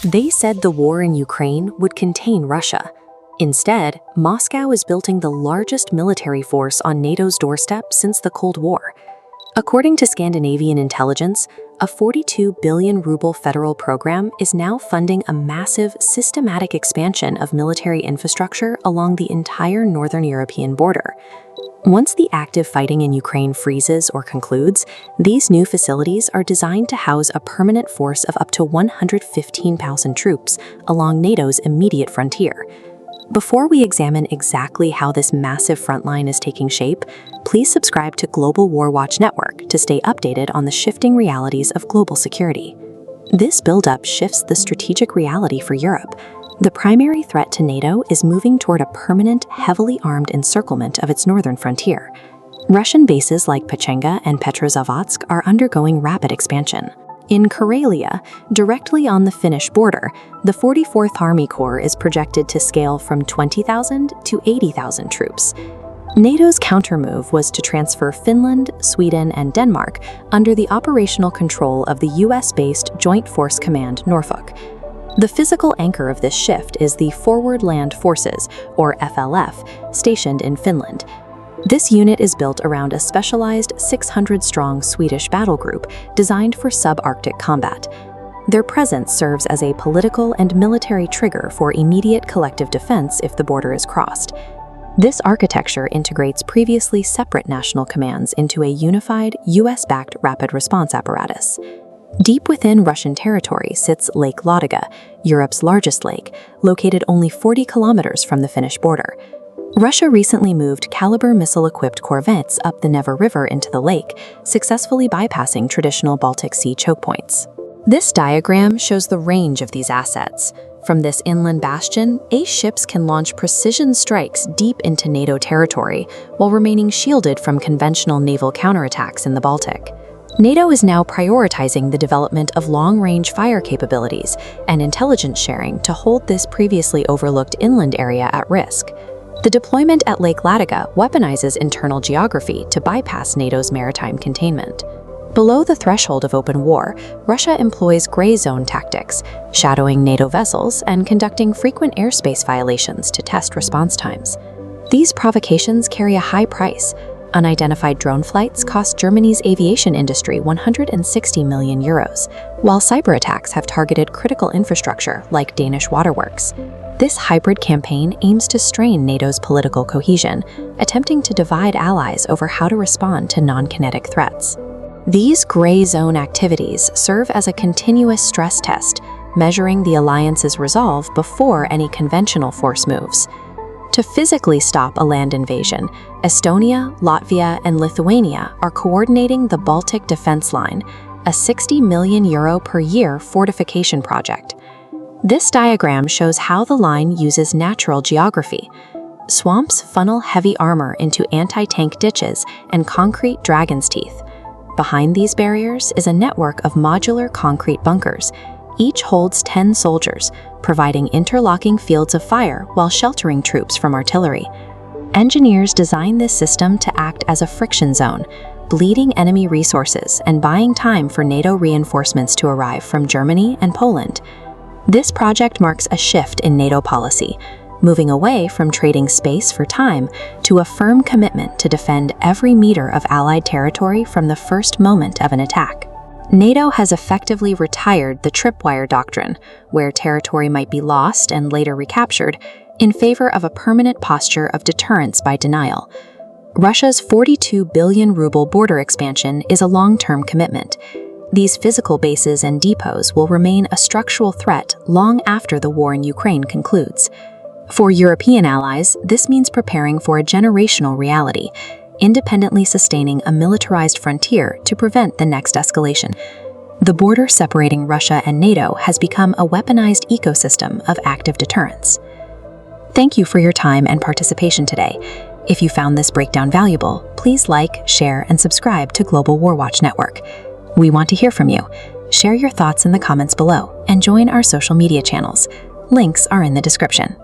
They said the war in Ukraine would contain Russia. Instead, Moscow is building the largest military force on NATO's doorstep since the Cold War. According to Scandinavian intelligence, a 42 billion ruble federal program is now funding a massive, systematic expansion of military infrastructure along the entire northern European border. Once the active fighting in Ukraine freezes or concludes, these new facilities are designed to house a permanent force of up to 115,000 troops along NATO's immediate frontier. Before we examine exactly how this massive frontline is taking shape, please subscribe to Global Warwatch Network to stay updated on the shifting realities of global security. This buildup shifts the strategic reality for Europe. The primary threat to NATO is moving toward a permanent, heavily armed encirclement of its northern frontier. Russian bases like Pechenga and Petrozavodsk are undergoing rapid expansion. In Karelia, directly on the Finnish border, the 44th Army Corps is projected to scale from 20,000 to 80,000 troops. NATO's countermove was to transfer Finland, Sweden, and Denmark under the operational control of the US-based Joint Force Command Norfolk. The physical anchor of this shift is the Forward Land Forces, or FLF, stationed in Finland. This unit is built around a specialized 600-strong Swedish battle group designed for subarctic combat. Their presence serves as a political and military trigger for immediate collective defense if the border is crossed. This architecture integrates previously separate national commands into a unified, US-backed rapid response apparatus. Deep within Russian territory sits Lake Ladoga, Europe's largest lake, located only 40 kilometers from the Finnish border. Russia recently moved Caliber missile-equipped corvettes up the Neva River into the lake, successfully bypassing traditional Baltic Sea choke points. This diagram shows the range of these assets. From this inland bastion, Ace ships can launch precision strikes deep into NATO territory while remaining shielded from conventional naval counterattacks in the Baltic. NATO is now prioritizing the development of long-range fire capabilities and intelligence sharing to hold this previously overlooked inland area at risk. The deployment at Lake Ladoga weaponizes internal geography to bypass NATO's maritime containment. Below the threshold of open war, Russia employs gray zone tactics, shadowing NATO vessels and conducting frequent airspace violations to test response times. These provocations carry a high price. Unidentified drone flights cost Germany's aviation industry 160 million euros, while cyber attacks have targeted critical infrastructure like Danish waterworks. This hybrid campaign aims to strain NATO's political cohesion, attempting to divide allies over how to respond to non-kinetic threats. These gray zone activities serve as a continuous stress test, measuring the alliance's resolve before any conventional force moves. To physically stop a land invasion, Estonia, Latvia, and Lithuania are coordinating the Baltic Defense Line, a 60 million euro per year fortification project. This diagram shows how the line uses natural geography. Swamps funnel heavy armor into anti-tank ditches and concrete dragon's teeth. Behind these barriers is a network of modular concrete bunkers. Each holds 10 soldiers, providing interlocking fields of fire while sheltering troops from artillery. Engineers designed this system to act as a friction zone, bleeding enemy resources and buying time for NATO reinforcements to arrive from Germany and Poland. This project marks a shift in NATO policy, moving away from trading space for time to a firm commitment to defend every meter of Allied territory from the first moment of an attack. NATO has effectively retired the tripwire doctrine, where territory might be lost and later recaptured, in favor of a permanent posture of deterrence by denial. Russia's 42 billion ruble border expansion is a long-term commitment. These physical bases and depots will remain a structural threat long after the war in Ukraine concludes. For European allies, this means preparing for a generational reality, independently sustaining a militarized frontier to prevent the next escalation. The border separating Russia and NATO has become a weaponized ecosystem of active deterrence. Thank you for your time and participation today. If you found this breakdown valuable, please like, share, and subscribe to Global Warwatch Network. We want to hear from you. Share your thoughts in the comments below and join our social media channels. Links are in the description.